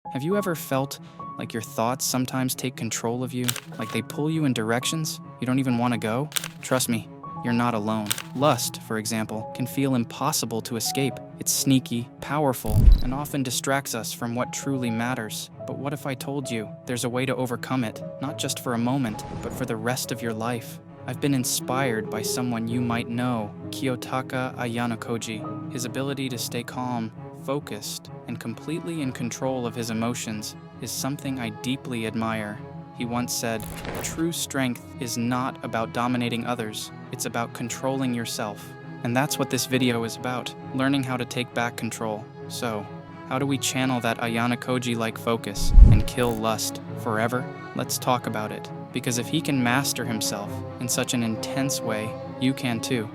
Have you ever felt like your thoughts sometimes take control of you? Like they pull you in directions you don't even want to go? Trust me, you're not alone. Lust, for example, can feel impossible to escape. It's sneaky, powerful, and often distracts us from what truly matters. But what if I told you there's a way to overcome it, not just for a moment, but for the rest of your life? I've been inspired by someone you might know, Kiyotaka Ayanokoji. His ability to stay calm, focused, and completely in control of his emotions is something I deeply admire. He once said, "True strength is not about dominating others, it's about controlling yourself." And that's what this video is about, learning how to take back control. So, how do we channel that Ayanokoji-like focus and kill lust forever? Let's talk about it, because if he can master himself in such an intense way, you can too.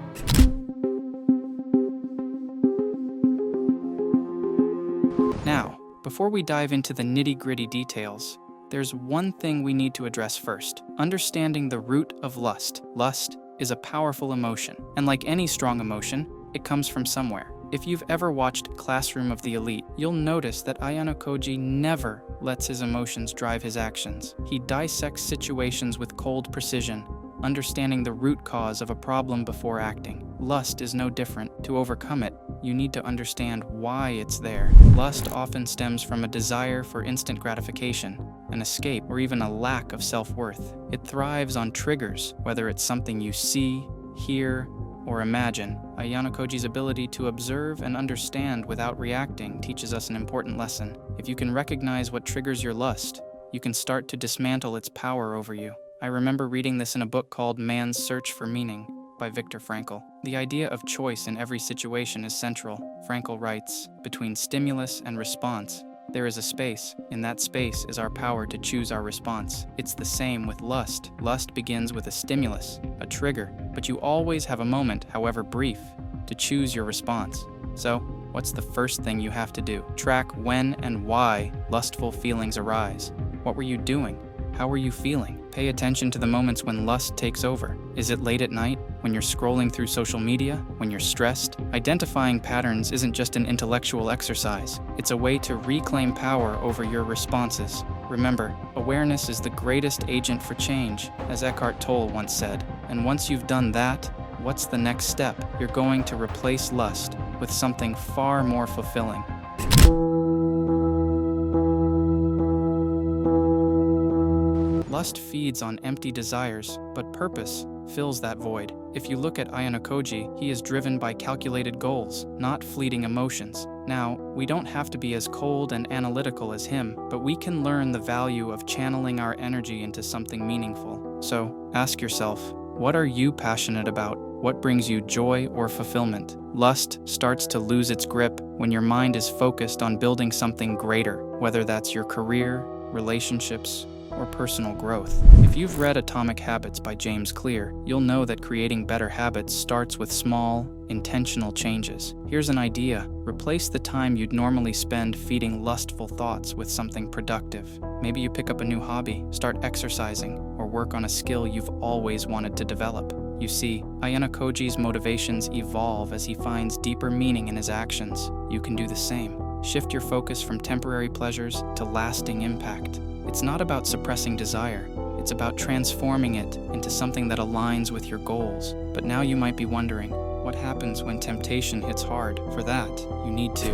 Now, before we dive into the nitty-gritty details, there's one thing we need to address first: understanding the root of lust. Lust is a powerful emotion, and like any strong emotion, it comes from somewhere. If you've ever watched Classroom of the Elite, you'll notice that Ayanokoji never lets his emotions drive his actions. He dissects situations with cold precision, understanding the root cause of a problem before acting. Lust is no different. To overcome it, you need to understand why it's there. Lust often stems from a desire for instant gratification, an escape, or even a lack of self-worth. It thrives on triggers, whether it's something you see, hear, or imagine. Ayanokoji's ability to observe and understand without reacting teaches us an important lesson. If you can recognize what triggers your lust, you can start to dismantle its power over you. I remember reading this in a book called Man's Search for Meaning by Viktor Frankl. The idea of choice in every situation is central. Frankl writes, "Between stimulus and response, there is a space. In that space is our power to choose our response." It's the same with lust. Lust begins with a stimulus, a trigger, but you always have a moment, however brief, to choose your response. So, what's the first thing you have to do? Track when and why lustful feelings arise. What were you doing? How were you feeling? Pay attention to the moments when lust takes over. Is it late at night? When you're scrolling through social media? When you're stressed? Identifying patterns isn't just an intellectual exercise. It's a way to reclaim power over your responses. Remember, awareness is the greatest agent for change, as Eckhart Tolle once said. And once you've done that, what's the next step? You're going to replace lust with something far more fulfilling. Lust feeds on empty desires, but purpose fills that void. If you look at Ayanokoji, he is driven by calculated goals, not fleeting emotions. Now, we don't have to be as cold and analytical as him, but we can learn the value of channeling our energy into something meaningful. So, ask yourself, what are you passionate about? What brings you joy or fulfillment? Lust starts to lose its grip when your mind is focused on building something greater, whether that's your career, relationships, or personal growth. If you've read Atomic Habits by James Clear, you'll know that creating better habits starts with small, intentional changes. Here's an idea. Replace the time you'd normally spend feeding lustful thoughts with something productive. Maybe you pick up a new hobby, start exercising, or work on a skill you've always wanted to develop. You see, Ayanokoji's motivations evolve as he finds deeper meaning in his actions. You can do the same. Shift your focus from temporary pleasures to lasting impact. It's not about suppressing desire. It's about transforming it into something that aligns with your goals. But now you might be wondering, what happens when temptation hits hard? For that, you need to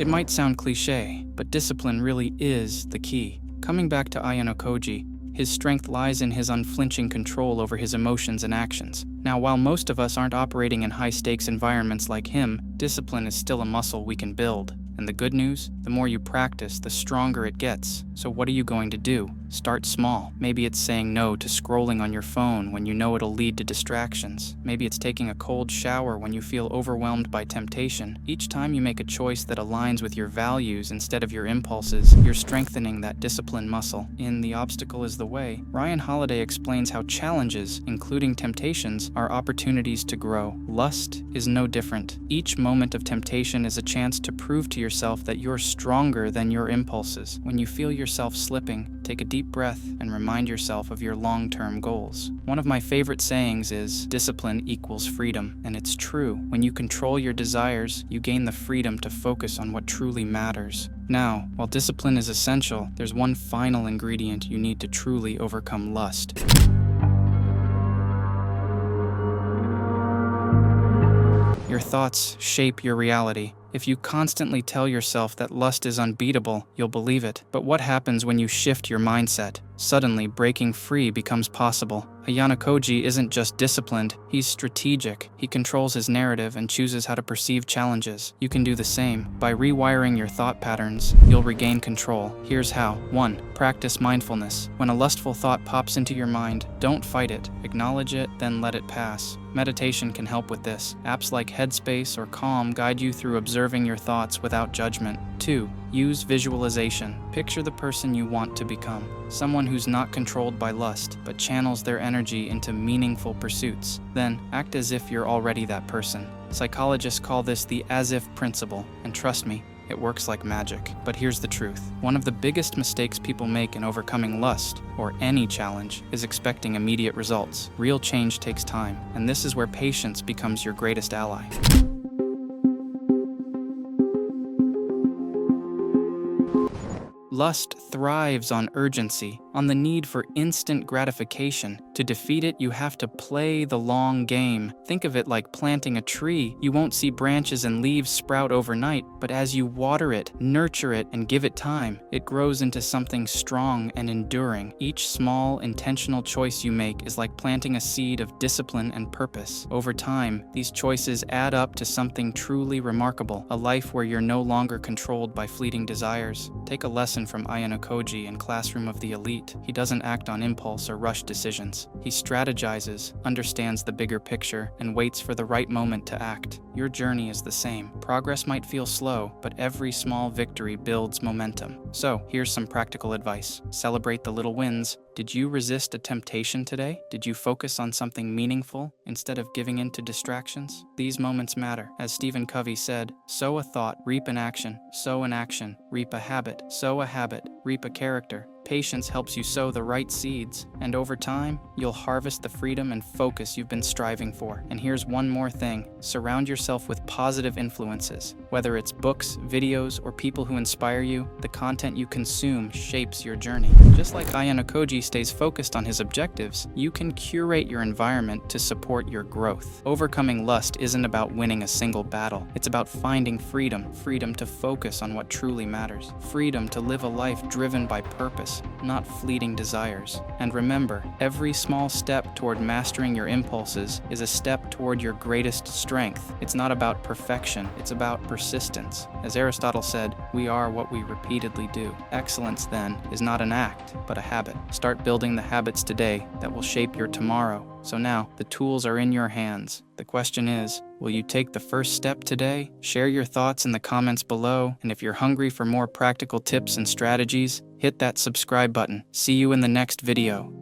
It might sound cliche, but discipline really is the key. Coming back to Ayanokoji, his strength lies in his unflinching control over his emotions and actions. Now, while most of us aren't operating in high-stakes environments like him, discipline is still a muscle we can build. And the good news? The more you practice, the stronger it gets. So what are you going to do? Start small. Maybe it's saying no to scrolling on your phone when you know it'll lead to distractions. Maybe it's taking a cold shower when you feel overwhelmed by temptation. Each time you make a choice that aligns with your values instead of your impulses, you're strengthening that discipline muscle. In The Obstacle is the Way, Ryan Holiday explains how challenges, including temptations, are opportunities to grow. Lust is no different. Each moment of temptation is a chance to prove to yourself that you're stronger than your impulses. When you feel yourself slipping, take a deep breath and remind yourself of your long-term goals. One of my favorite sayings is, discipline equals freedom, and it's true. When you control your desires, you gain the freedom to focus on what truly matters. Now, while discipline is essential, there's one final ingredient you need to truly overcome lust. Your thoughts shape your reality. If you constantly tell yourself that lust is unbeatable, you'll believe it. But what happens when you shift your mindset? Suddenly, breaking free becomes possible. Ayanokoji isn't just disciplined, he's strategic. He controls his narrative and chooses how to perceive challenges. You can do the same. By rewiring your thought patterns, you'll regain control. Here's how. 1. Practice mindfulness. When a lustful thought pops into your mind, don't fight it. Acknowledge it, then let it pass. Meditation can help with this. Apps like Headspace or Calm guide you through observing your thoughts without judgment. 2. Use visualization. Picture the person you want to become. Someone who's not controlled by lust, but channels their energy into meaningful pursuits. Then, act as if you're already that person. Psychologists call this the as-if principle, and trust me, it works like magic. But here's the truth. One of the biggest mistakes people make in overcoming lust, or any challenge, is expecting immediate results. Real change takes time, and this is where patience becomes your greatest ally. Lust thrives on urgency, on the need for instant gratification. To defeat it, you have to play the long game. Think of it like planting a tree. You won't see branches and leaves sprout overnight, but as you water it, nurture it, and give it time, it grows into something strong and enduring. Each small, intentional choice you make is like planting a seed of discipline and purpose. Over time, these choices add up to something truly remarkable, a life where you're no longer controlled by fleeting desires. Take a lesson from Ayanokoji in Classroom of the Elite. He doesn't act on impulse or rush decisions. He strategizes, understands the bigger picture, and waits for the right moment to act. Your journey is the same. Progress might feel slow, but every small victory builds momentum. So, here's some practical advice. Celebrate the little wins. Did you resist a temptation today? Did you focus on something meaningful instead of giving in to distractions? These moments matter. As Stephen Covey said, sow a thought, reap an action. Sow an action, reap a habit. Sow a habit, reap a character. Patience helps you sow the right seeds, and over time, you'll harvest the freedom and focus you've been striving for. And here's one more thing. Surround yourself with positive influences. Whether it's books, videos, or people who inspire you, the content you consume shapes your journey. Just like Ayanokoji stays focused on his objectives, you can curate your environment to support your growth. Overcoming lust isn't about winning a single battle. It's about finding freedom. Freedom to focus on what truly matters. Freedom to live a life driven by purpose, not fleeting desires. And remember, every small step toward mastering your impulses is a step toward your greatest strength. It's not about perfection, it's about persistence. As Aristotle said, we are what we repeatedly do. Excellence, then, is not an act, but a habit. Start building the habits today that will shape your tomorrow. So now, the tools are in your hands. The question is, will you take the first step today? Share your thoughts in the comments below, and if you're hungry for more practical tips and strategies, hit that subscribe button. See you in the next video.